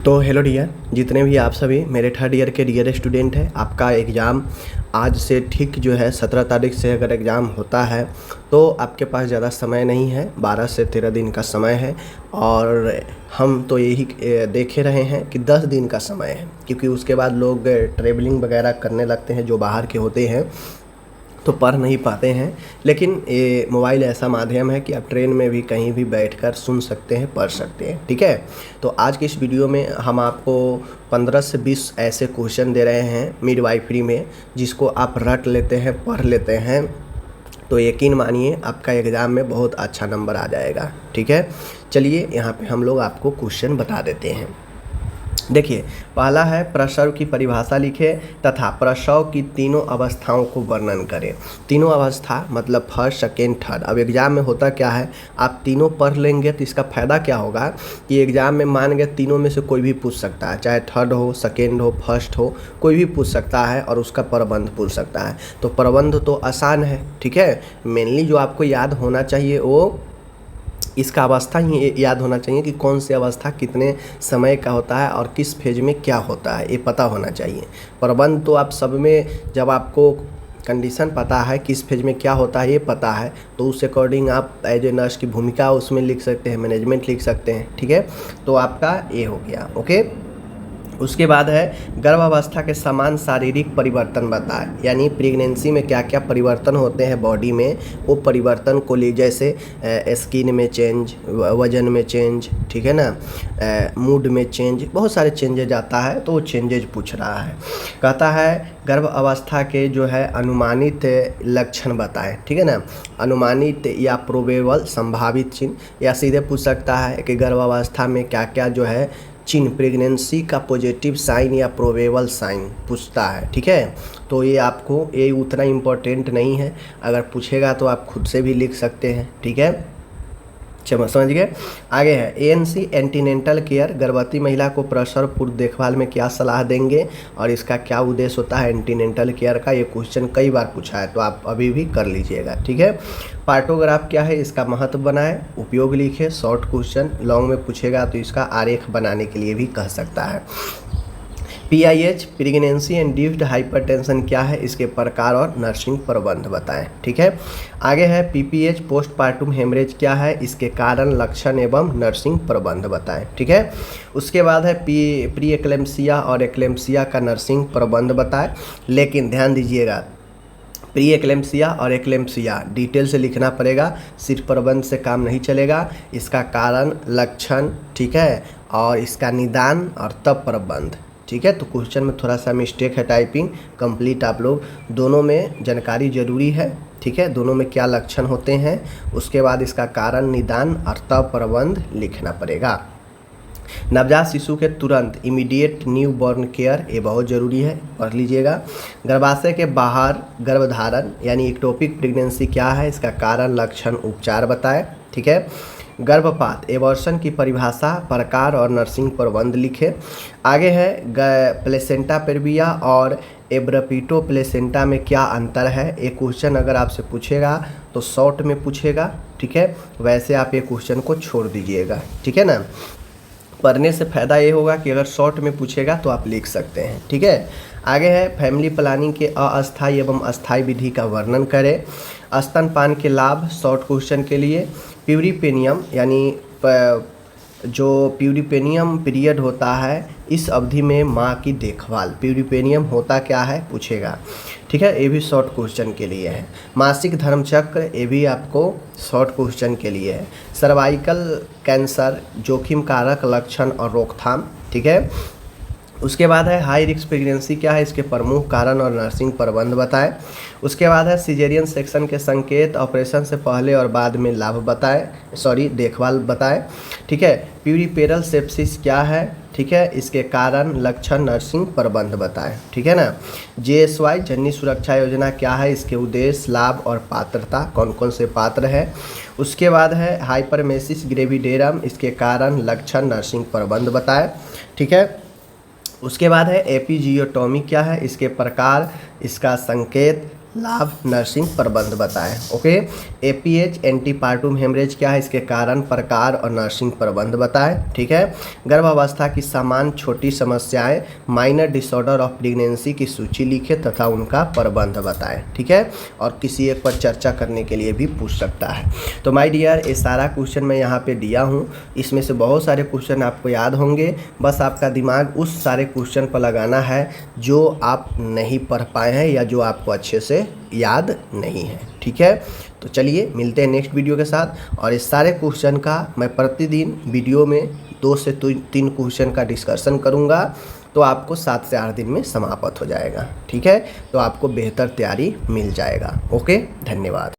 तो hello dear, जितने भी आप सभी मेरे थर्ड ईयर के डियर स्टूडेंट हैं, आपका एग्ज़ाम आज से ठीक जो है 17 तारीख से अगर एग्ज़ाम होता है तो आपके पास ज़्यादा समय नहीं है, 12 से 13 दिन का समय है। और हम तो यही देखे रहे हैं कि 10 दिन का समय है, क्योंकि उसके बाद लोग ट्रेवलिंग वगैरह करने लगते हैं जो बाहर के होते हैं, तो पढ़ नहीं पाते हैं। लेकिन ये मोबाइल ऐसा माध्यम है कि आप ट्रेन में भी कहीं भी बैठकर सुन सकते हैं, पढ़ सकते हैं। ठीक है, तो आज के इस वीडियो में हम आपको 15 से 20 ऐसे क्वेश्चन दे रहे हैं मिडवाइफरी में, जिसको आप रट लेते हैं, पढ़ लेते हैं, तो यकीन मानिए आपका एग्ज़ाम में बहुत अच्छा नंबर आ जाएगा। ठीक है, चलिए यहाँ पे हम लोग आपको क्वेश्चन बता देते हैं। देखिए, पहला है प्रसव की परिभाषा लिखें तथा प्रसव की तीनों अवस्थाओं को वर्णन करें। तीनों अवस्था मतलब फर्स्ट, सेकेंड, थर्ड। अब एग्ज़ाम में होता क्या है, आप तीनों पढ़ लेंगे तो इसका फ़ायदा क्या होगा कि एग्ज़ाम में मान गए तीनों में से कोई भी पूछ सकता है, चाहे थर्ड हो, सेकेंड हो, फर्स्ट हो, कोई भी पूछ सकता है और उसका प्रबंध पूछ सकता है। तो प्रबंध तो आसान है। ठीक है, मेनली जो आपको याद होना चाहिए वो इसका अवस्था ही याद होना चाहिए कि कौन सी अवस्था कितने समय का होता है और किस फेज में क्या होता है, ये पता होना चाहिए। प्रबंध तो आप सब में, जब आपको कंडीशन पता है किस फेज में क्या होता है, ये पता है, तो उस अकॉर्डिंग आप एज ए नर्स की भूमिका उसमें लिख सकते हैं, मैनेजमेंट लिख सकते हैं। ठीक है, तो आपका ये हो गया। ओके, उसके बाद है गर्भावस्था के समान शारीरिक परिवर्तन बताएं, यानी प्रेगनेंसी में क्या क्या परिवर्तन होते हैं बॉडी में, वो परिवर्तन को ले, जैसे स्किन में चेंज, वजन में चेंज, ठीक है ना, मूड में चेंज, बहुत सारे चेंजेज आता है, तो वो चेंजेज पूछ रहा है। कहता है गर्भ अवस्था के जो है अनुमानित लक्षण बताएं। ठीक है ना, अनुमानित या प्रोबेबल संभावित चिन्ह, या सीधे पूछ सकता है कि गर्भ अवस्था में क्या क्या जो है चिन्ह, प्रेगनेंसी का पॉजिटिव साइन या प्रोबेबल साइन पूछता है। ठीक है, तो ये आपको ये उतना इम्पोर्टेंट नहीं है, अगर पूछेगा तो आप खुद से भी लिख सकते हैं। ठीक है, समझ गए। आगे है एएनसी एंटीनेंटल केयर, गर्भवती महिला को प्रसव पूर्व देखभाल में क्या सलाह देंगे और इसका क्या उद्देश्य होता है एंटीनेंटल केयर का। ये क्वेश्चन कई बार पूछा है, तो आप अभी भी कर लीजिएगा। ठीक है, पार्टोग्राफ क्या है, इसका महत्व बनाएं, उपयोग लिखे, शॉर्ट क्वेश्चन, लॉन्ग में पूछेगा तो इसका आरेख बनाने के लिए भी कह सकता है। PIH प्रेगनेंसी इंड्यूस्ड हाइपरटेंशन क्या है, इसके प्रकार और नर्सिंग प्रबंध बताएं। ठीक है, आगे है PPH पोस्टपार्टम हेमरेज क्या है, इसके कारण, लक्षण एवं नर्सिंग प्रबंध बताएं। ठीक है, उसके बाद है प्री एक्लेम्सिया और एक्लेम्सिया का नर्सिंग प्रबंध बताएं। लेकिन ध्यान दीजिएगा, प्री एक्लेम्सिया और एक्लेम्सिया डिटेल से लिखना पड़ेगा, सिर्फ प्रबंध से काम नहीं चलेगा। इसका कारण, लक्षण, ठीक है, और इसका निदान और तब प्रबंध। ठीक है, तो क्वेश्चन में थोड़ा सा मिस्टेक है, टाइपिंग कंप्लीट आप लोग दोनों में जानकारी जरूरी है। ठीक है, दोनों में क्या लक्षण होते हैं, उसके बाद इसका कारण, निदान और तब प्रबंध लिखना पड़ेगा। नवजात शिशु के तुरंत इमीडिएट न्यू बॉर्न केयर, ये बहुत ज़रूरी है, पढ़ लीजिएगा। गर्भाशय के बाहर गर्भधारण यानी एक्टोपिक प्रेगनेंसी क्या है, इसका कारण, लक्षण, उपचार बताएं। ठीक है, गर्भपात एबॉर्शन की परिभाषा, प्रकार और नर्सिंग प्रबंध लिखे। आगे है प्लेसेंटा प्रेविया और एब्रपीटो प्लेसेंटा में क्या अंतर है। एक क्वेश्चन अगर आपसे पूछेगा तो शॉर्ट में पूछेगा। ठीक है, वैसे आप ये क्वेश्चन को छोड़ दीजिएगा। ठीक है ना, पढ़ने से फ़ायदा ये होगा कि अगर शॉर्ट में पूछेगा तो आप लिख सकते हैं। ठीक है, आगे है फैमिली प्लानिंग के अस्थायी एवं अस्थायी विधि का वर्णन करें। स्तनपान के लाभ, शॉर्ट क्वेश्चन के लिए। प्यूरिपेनियम यानी जो प्यूरिपेनियम पीरियड होता है, इस अवधि में माँ की देखभाल, प्यूरिपेनियम होता क्या है पूछेगा। ठीक है, ये भी शॉर्ट क्वेश्चन के लिए है। मासिक धर्मचक्र, ये भी आपको शॉर्ट क्वेश्चन के लिए है। सर्वाइकल कैंसर, जोखिम कारक, लक्षण और रोकथाम। ठीक है, उसके बाद है हाई रिस्क प्रेगनेंसी क्या है, इसके प्रमुख कारण और नर्सिंग प्रबंध बताएं। उसके बाद है सिजेरियन सेक्शन के संकेत, ऑपरेशन से पहले और बाद में लाभ बताएं, देखभाल बताएं। ठीक है, प्यूरिपेरल सेप्सिस क्या है, ठीक है, इसके कारण, लक्षण, नर्सिंग प्रबंध बताएं। ठीक है ना, JSY जननी सुरक्षा योजना क्या है, इसके उद्देश्य, लाभ और पात्रता, कौन कौन से पात्र है। उसके बाद है हाइपरमेसिस ग्रेविडेरम, इसके कारण, लक्षण, नर्सिंग प्रबंध बताएं। ठीक है, उसके बाद है एपिजियोटॉमी क्या है, इसके प्रकार, इसका संकेत, लाभ नर्सिंग प्रबंध बताएं। ओके, एपीएच एंटीपार्टम हेमरेज क्या है, इसके कारण, प्रकार और नर्सिंग प्रबंध बताएं। ठीक है, गर्भावस्था की सामान्य छोटी समस्याएं, माइनर डिसऑर्डर ऑफ प्रेगनेंसी की सूची लिखें तथा उनका प्रबंध बताएं। ठीक है, और किसी एक पर चर्चा करने के लिए भी पूछ सकता है। तो माय डियर, ये सारा क्वेश्चन मैं यहाँ पे दिया हूँ, इसमें से बहुत सारे क्वेश्चन आपको याद होंगे, बस आपका दिमाग उस सारे क्वेश्चन पर लगाना है जो आप नहीं पढ़ पाए हैं या जो आपको अच्छे से याद नहीं है। ठीक है, तो चलिए मिलते हैं नेक्स्ट वीडियो के साथ, और इस सारे क्वेश्चन का मैं प्रतिदिन वीडियो में 2 से 3 क्वेश्चन का डिस्कशन करूंगा, तो आपको 7 से 8 दिन में समाप्त हो जाएगा। ठीक है, तो आपको बेहतर तैयारी मिल जाएगा। ओके, धन्यवाद।